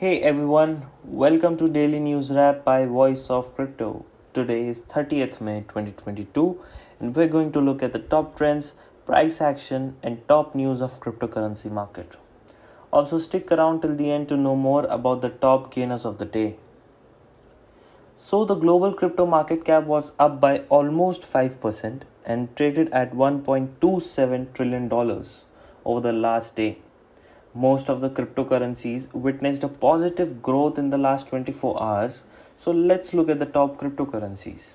Hey everyone, welcome to Daily News Wrap by Voice of Crypto. Today is 30th May 2022 and we're going to look at the top trends, price action and top news of cryptocurrency market. Also stick around till the end to know more about the top gainers of the day. So the global crypto market cap was up by almost 5% and traded at $1.27 trillion over the last day. Most of the cryptocurrencies witnessed a positive growth in the last 24 hours. So let's look at the top cryptocurrencies.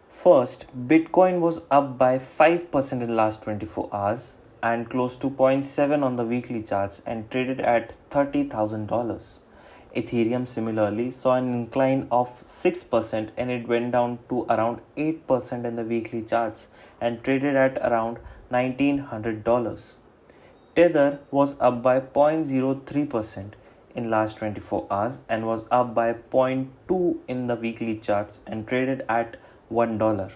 First, Bitcoin was up by 5% in last 24 hours and close to 0.7 on the weekly charts and traded at $30,000. Ethereum similarly saw an incline of 6% and it went down to around 8% in the weekly charts and traded at around $1,900. Tether was up by 0.03% in last 24 hours and was up by 0.2 in the weekly charts and traded at $1.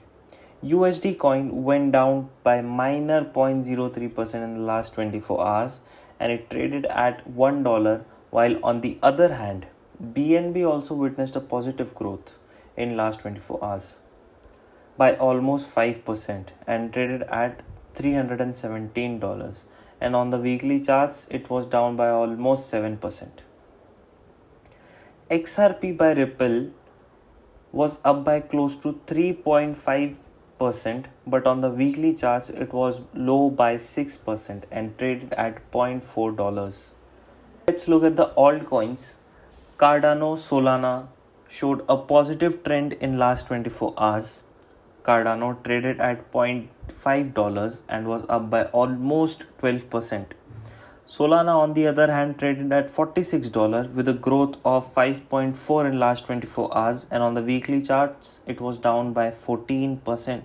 USD coin went down by minor 0.03% in the last 24 hours and it traded at $1, while on the other hand, BNB also witnessed a positive growth in last 24 hours by almost 5% and traded at $317. And on the weekly charts, it was down by almost 7%. XRP by Ripple was up by close to 3.5%, but on the weekly charts, it was low by 6% and traded at $0.4. Let's look at the altcoins. Cardano Solana showed a positive trend in last 24 hours. Cardano traded at $0.5 and was up by almost 12%. Solana on the other hand traded at $46 with a growth of 5.4 in last 24 hours and on the weekly charts it was down by 14%.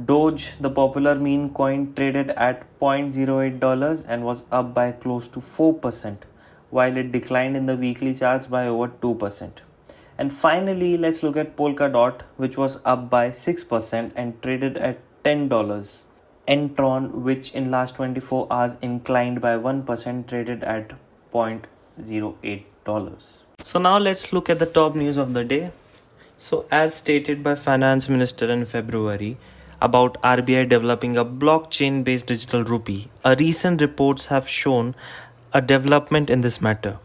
Doge, the popular meme coin, traded at $0.08 and was up by close to 4% while it declined in the weekly charts by over 2%. And finally, let's look at Polkadot, which was up by 6% and traded at $10. Entron, which in last 24 hours inclined by 1%, traded at $0.08. So now let's look at the top news of the day. So as stated by Finance Minister in February about RBI developing a blockchain-based digital rupee, recent reports have shown a development in this matter.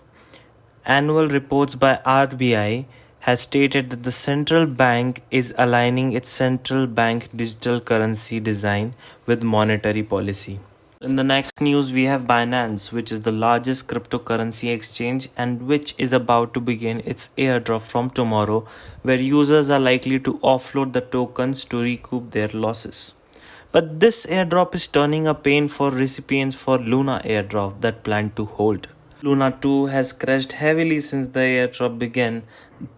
Annual reports by RBI has stated that the central bank is aligning its central bank digital currency design with monetary policy. In the next news, we have Binance, which is the largest cryptocurrency exchange and which is about to begin its airdrop from tomorrow, where users are likely to offload the tokens to recoup their losses. But this airdrop is turning a pain for recipients for Luna airdrop that planned to hold. Luna 2 has crashed heavily since the airdrop began.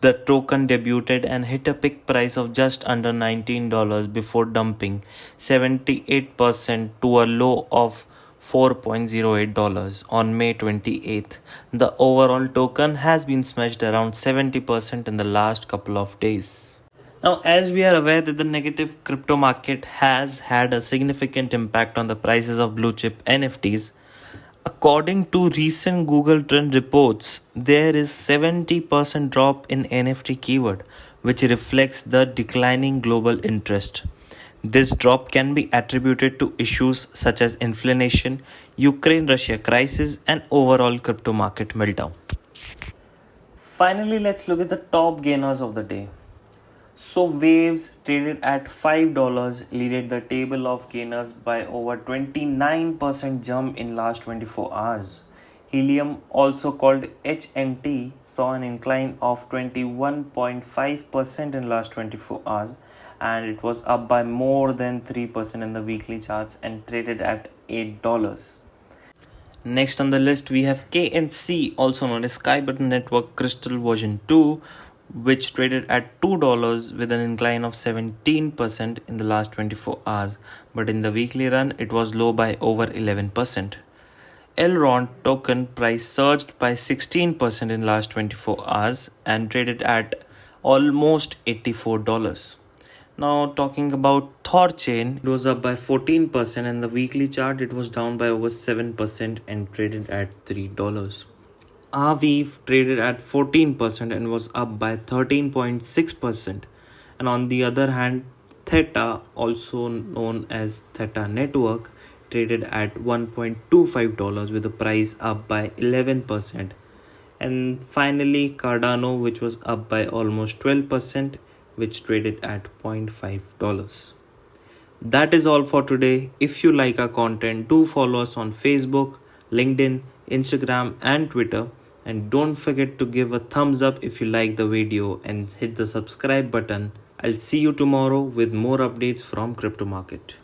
The token debuted and hit a peak price of just under $19 before dumping 78% to a low of $4.08 on May 28th. The overall token has been smashed around 70% in the last couple of days. Now, as we are aware that the negative crypto market has had a significant impact on the prices of blue chip NFTs, according to recent Google Trend reports, there is 70% drop in NFT keyword, which reflects the declining global interest. This drop can be attributed to issues such as inflation, Ukraine-Russia crisis, and overall crypto market meltdown. Finally, let's look at the top gainers of the day. So Waves traded at $5 leaded the table of gainers by over 29% jump in last 24 hours. Helium, also called HNT, saw an incline of 21.5% in last 24 hours and it was up by more than 3% in the weekly charts and traded at $8. Next on the list we have KNC, also known as Skybutton Network Crystal version 2, which traded at $2 with an incline of 17% in the last 24 hours, but in the weekly run it was low by over 11%. Elrond token price surged by 16% in last 24 hours and traded at almost $84. Now talking about Thor chain, it was up by 14% and the weekly chart it was down by over 7% and traded at $3. Aviv traded at 14% and was up by 13.6%. And on the other hand, Theta, also known as Theta Network, traded at $1.25 with the price up by 11%. And finally, Cardano, which was up by almost 12%, which traded at $0.5. That is all for today. If you like our content, do follow us on Facebook, LinkedIn, Instagram, and Twitter. And don't forget to give a thumbs up if you like the video and hit the subscribe button. I'll see you tomorrow with more updates from crypto market.